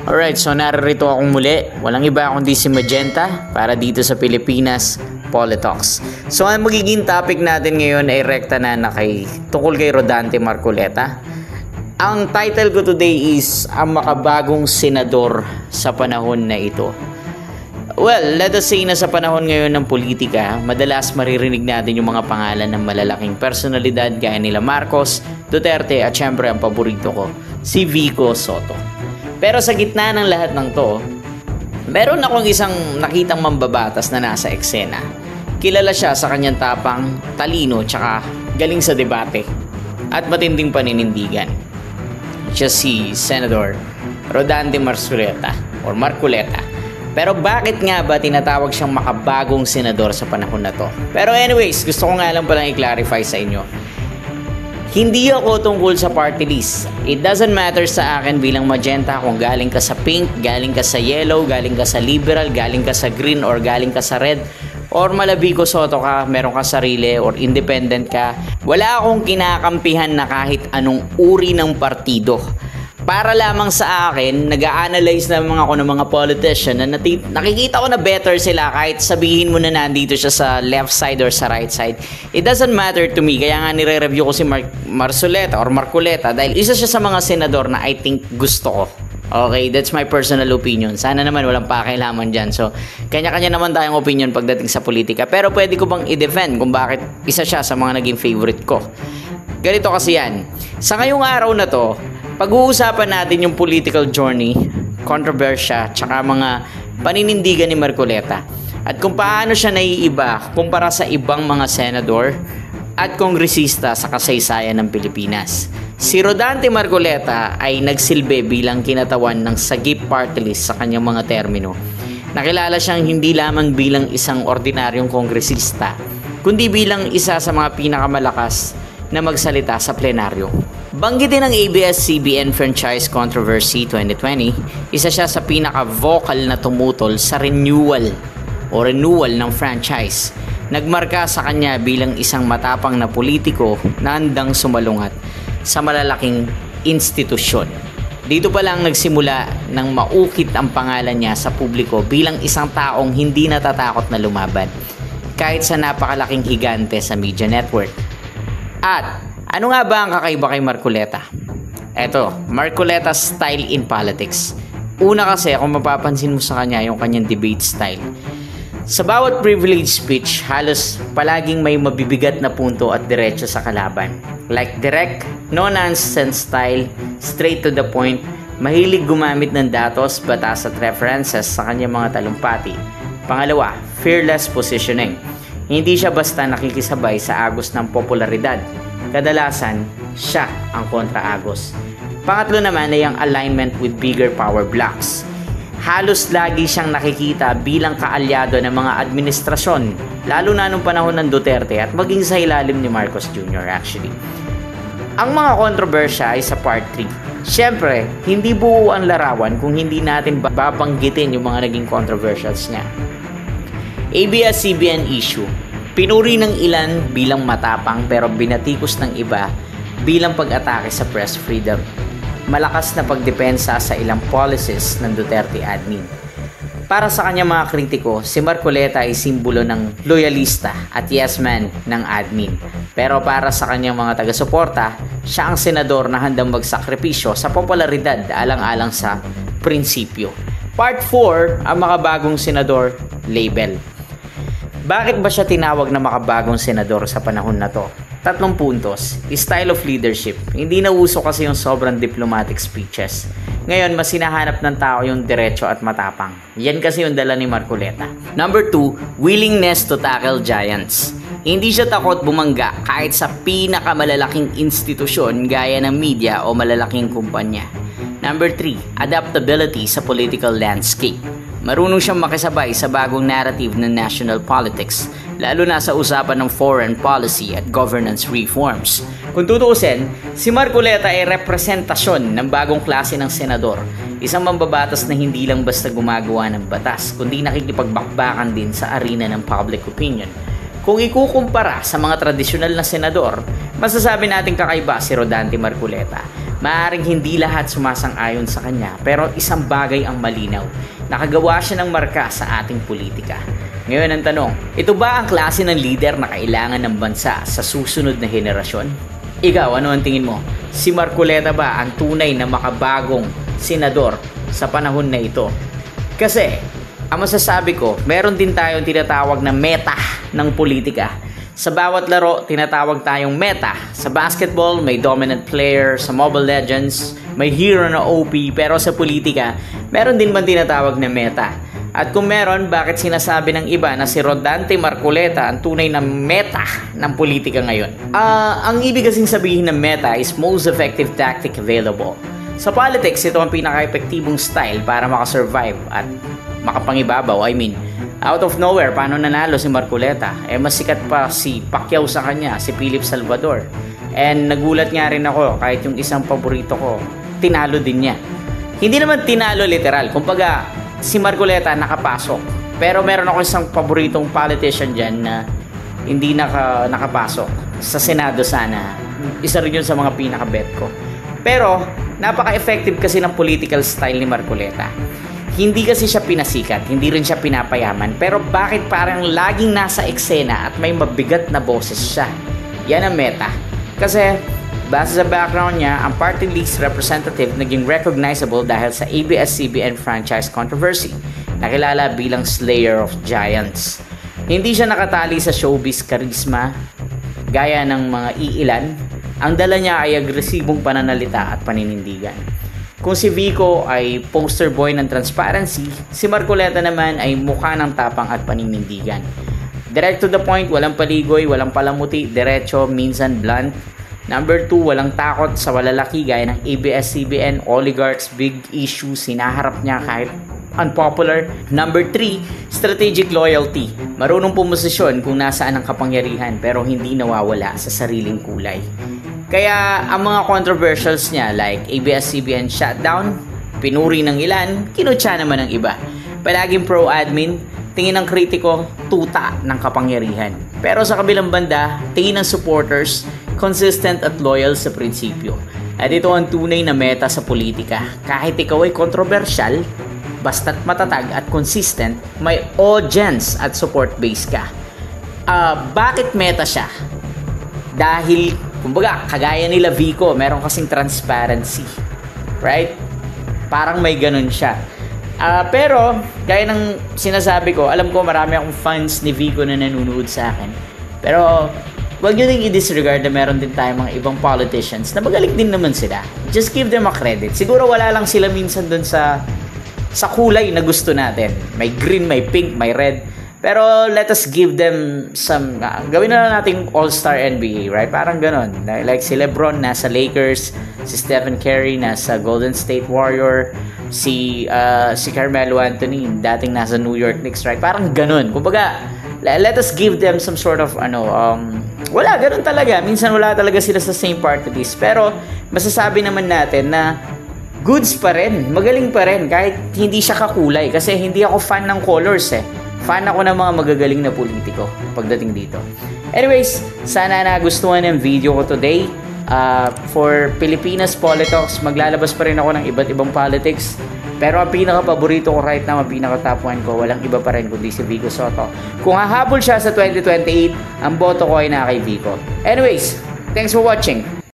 Alright, so naririto akong muli. Walang iba kundi si Magenta para dito sa Pilipinas Politox. So ang magiging topic natin ngayon ay rekta na tungkol kay Rodante Marcoleta. Ang title ko today is ang makabagong senador sa panahon na ito. Well, let us say na sa panahon ngayon ng politika, madalas maririnig natin yung mga pangalan ng malalaking personalidad gaya nila Marcos, Duterte at syempre ang paborito ko, si Vico Sotto. Pero sa gitna ng lahat ng to, meron akong isang nakitang mambabatas na nasa eksena. Kilala siya sa kanyang tapang, talino, tsaka galing sa debate at matinding paninindigan. Siya si Senator Rodante Marcoleta or Marcoleta. Pero bakit nga ba tinatawag siyang makabagong senador sa panahon na to? Pero anyways, gusto ko nga lang palang i-clarify sa inyo. Hindi ako tungkol sa party list. It doesn't matter sa akin bilang Magenta kung galing ka sa pink, galing ka sa yellow, galing ka sa liberal, galing ka sa green, or galing ka sa red, or Vico Sotto ka, meron ka sarili, or independent ka. Wala akong kinakampihan na kahit anong uri ng partido. Para lamang sa akin, nag-a-analyze naman ako ng mga politician na nakikita ko na better sila kahit sabihin mo na nandito siya sa left side or sa right side. It doesn't matter to me. Kaya nga nire-review ko si Marcoleta or Marcoleta dahil isa siya sa mga senador na I think gusto ko. Okay, that's my personal opinion. Sana naman walang pakialaman dyan. So, kanya-kanya naman tayong opinion pagdating sa politika. Pero pwede ko bang i-defend kung bakit isa siya sa mga naging favorite ko. Ganito kasi yan. Sa ngayong araw na to, pag-uusapan natin yung political journey, kontrobersya, tsaka mga paninindigan ni Marcoleta at kung paano siya naiiba kumpara sa ibang mga senador at kongresista sa kasaysayan ng Pilipinas. Si Rodante Marcoleta ay nagsilbi bilang kinatawan ng Sagip Party List sa kanyang mga termino. Nakilala siyang hindi lamang bilang isang ordinaryong kongresista, kundi bilang isa sa mga pinakamalakas na magsalita sa plenaryo. Banggitin ng ABS-CBN franchise controversy 2020, isa siya sa pinaka-vocal na tumutol sa renewal ng franchise. Nagmarka sa kanya bilang isang matapang na politiko na handang sumalungat sa malalaking institusyon. Dito pa lang nagsimula nang maukit ang pangalan niya sa publiko bilang isang taong hindi natatakot na lumaban kahit sa napakalaking higante sa media network. At ano nga ba ang kakaiba kay Marcoleta? Eto, Marcoleta's style in politics. Una kasi, kung mapapansin mo sa kanya, yung kanyang debate style. Sa bawat privilege speech, halos palaging may mabibigat na punto at diretso sa kalaban. Like direct, no-nonsense style, straight to the point, mahilig gumamit ng datos, batas at references sa kanyang mga talumpati. Pangalawa, fearless positioning. Hindi siya basta nakikisabay sa agos ng popularidad. Kadalasan, siya ang kontra-agos. Pangatlo naman ay ang alignment with bigger power blocks. Halos lagi siyang nakikita bilang kaalyado ng mga administrasyon, lalo na nung panahon ng Duterte at maging sa ilalim ni Marcos Jr. actually. Ang mga kontrobersya ay sa part 3. Siyempre, hindi buo ang larawan kung hindi natin babanggitin yung mga naging controversials niya. ABS-CBN issue. Pinuri ng ilan bilang matapang pero binatikos ng iba bilang pag-atake sa press freedom. Malakas na pagdepensa sa ilang policies ng Duterte admin. Para sa kanyang mga kritiko, si Marcoleta ay simbolo ng loyalista at yes man ng admin. Pero para sa kanyang mga taga-suporta, siya ang senador na handang magsakripisyo sa popularidad alang-alang sa prinsipyo. Part 4, ang makabagong senador, label. Bakit ba siya tinawag na makabagong senador sa panahon na to? 3 puntos. Style of leadership. Hindi na uso kasi yung sobrang diplomatic speeches. Ngayon, mas hinahanap ng tao yung diretso at matapang. Yan kasi yung dala ni Marcoleta. Number 2, willingness to tackle giants. Hindi siya takot bumangga kahit sa pinakamalalaking institusyon gaya ng media o malalaking kumpanya. Number 3, adaptability sa political landscape. Marunong siyang makisabay sa bagong narrative ng national politics, lalo na sa usapan ng foreign policy at governance reforms. Kung tutuusin, si Marcoleta ay representasyon ng bagong klase ng senador, isang mambabatas na hindi lang basta gumagawa ng batas, kundi nakikipagbakbakan din sa arena ng public opinion. Kung ikukumpara sa mga tradisyonal na senador, masasabi natin kakaiba si Rodante Marcoleta. Maaaring hindi lahat sumasang-ayon sa kanya, pero isang bagay ang malinaw. Nakagawa siya ng marka sa ating politika. Ngayon ang tanong, ito ba ang klase ng leader na kailangan ng bansa sa susunod na henerasyon? Ikaw, ano ang tingin mo? Si Marcoleta ba ang tunay na makabagong senador sa panahon na ito? Kasi, ang masasabi ko, meron din tayong tinatawag na meta ng politika. Sa bawat laro, tinatawag tayong meta. Sa basketball, may dominant player. Sa Mobile Legends, may hero na OP. Pero sa politika, meron din man tinatawag na meta. At kung meron, bakit sinasabi ng iba na si Rodante Marcoleta ang tunay na meta ng politika ngayon? Ang ibig kasing sabihin ng meta is most effective tactic available. Sa politics, ito ang pinaka-epektibong style para makasurvive at makapangibabaw. Out of nowhere, paano nanalo si Marcoleta? Mas sikat pa si Pacquiao sa kanya, si Philip Salvador. And nagulat nga rin ako, kahit yung isang paborito ko, tinalo din niya. Hindi naman tinalo literal, kumbaga si Marcoleta nakapasok. Pero meron ako isang paboritong politician dyan na hindi nakapasok. Sa Senado sana. Isa rin yun sa mga pinaka-bet ko. Pero, napaka-effective kasi ng political style ni Marcoleta. Hindi kasi siya pinasikat, hindi rin siya pinapayaman. Pero bakit parang laging nasa eksena at may mabigat na boses siya? Yan ang meta. Kasi, base sa background niya, ang party list representative naging recognizable dahil sa ABS-CBN franchise controversy, nakilala bilang Slayer of Giants. Hindi siya nakatali sa showbiz charisma, gaya ng mga iilan. Ang dala niya ay agresibong pananalita at paninindigan. Kung si Vico ay poster boy ng transparency, si Marcoleta naman ay mukha ng tapang at paninindigan. Direct to the point, walang paligoy, walang palamuti, diretso, minsan blunt. Number 2, walang takot sa walalaki gaya ng ABS-CBN, oligarchs, big issues, hinaharap niya kahit unpopular. Number 3, strategic loyalty. Marunong pumosisyon kung nasaan ang kapangyarihan pero hindi nawawala sa sariling kulay. Kaya ang mga controversials niya like ABS-CBN shutdown, pinuri ng ilan, kinutya naman ng iba. Palaging pro-admin, tingin ng kritiko, tuta ng kapangyarihan. Pero sa kabilang banda, tingin ng supporters, consistent at loyal sa prinsipyo. At ito ang tunay na meta sa politika. Kahit ikaw ay kontrobersyal, basta't matatag at consistent, may audience at support base ka. Bakit meta siya? Dahil, kumbaga, kagaya nila Vico, meron kasing transparency. Right? Parang may ganun siya. Pero, gaya ng sinasabi ko, alam ko marami akong fans ni Vico na nanonood sa akin. Pero, wag nyo din i-disregard na meron din tayong mga ibang politicians na magaling din naman sila. Just give them a credit. Siguro wala lang sila minsan dun sa kulay na gusto natin. May green, may pink, may red. Pero let us give them some, gawin na lang nating all-star NBA, right? Parang ganon. Like si LeBron nasa Lakers, si Stephen Curry nasa Golden State Warrior, si Carmelo Anthony dating nasa New York Knicks, right? Parang ganon. Kumbaga, let us give them some sort of, wala, ganon talaga. Minsan wala talaga sila sa same party list. Pero masasabi naman natin na goods pa rin, magaling pa rin, kahit hindi siya kakulay. Kasi hindi ako fan ng colors Fan ako ng mga magagaling na politiko pagdating dito. Anyways, sana nagustuhan ng video ko today. For Pilipinas Politox, maglalabas pa rin ako ng iba't ibang politics. Pero ang pinaka-paborito ko right now, ang pinaka-top 1 ko, walang iba pa rin kundi si Vico Sotto. Kung hahabol siya sa 2028, ang boto ko ay na kay Vico. Anyways, thanks for watching.